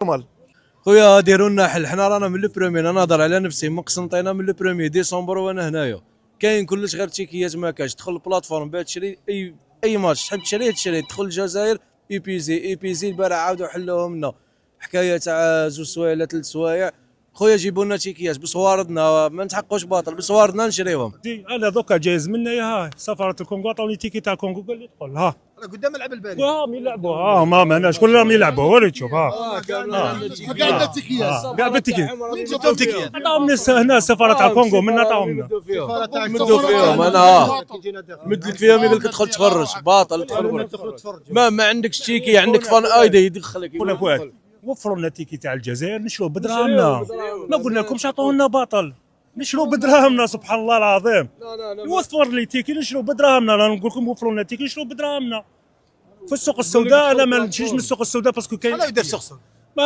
نورمال. خويا ديروا لنا حل، حنا رانا من البروميي، انا نهضر على نفسي، من قسنطينه من البروميي ديسمبر وانا هنايا، كاين كلش غير تيكيات ما كاش. دخل البلاتفورم باش تشري اي ماتش تحب تشري، تدخل الجزائر اي بي زي البارح عاودوا حلوهم لنا حكايه تاع 2 سوايع ولا 3 سوايع. خويا جيبوا لنا تيكيات بصواردنا، ما نتحقوش باطل، بصواردنا نشريهم. انا دوكا جايز منا ها سفاره الكونغو عطاوني تيكي تاع الكونغو قال لي ادخل ها قدام ملعب الباري راهم يلعبوا ها ما معناش شكون راهم يلعبوا وري تشوف ها قاعد التيكيات قاعد بالتيكي جبتهم تيكيات عطاهم هنا السفاره تاع الكونغو منا عطاهم لنا مدوا فيهم انا مدلك فيهم يقول لك ادخل تفرج باطل، تدخل ما عندكش تيكي، عندك فان ايدي يدخلك. ولا فؤاد وفروا لنا تيكي تاع الجزائر نشرو بدراهمنا، ما قلنا لكمش عطوه لنا باطل، نشرو بدراهمنا سبحان الله العظيم. يوفر لي تيكي نشرو بدراهمنا، انا نقول لكم وفروا لنا تيكي نشرو بدراهمنا. في السوق السوداء انا ما نمشيش من السوق السوداء باسكو كاين. انا يدير السوق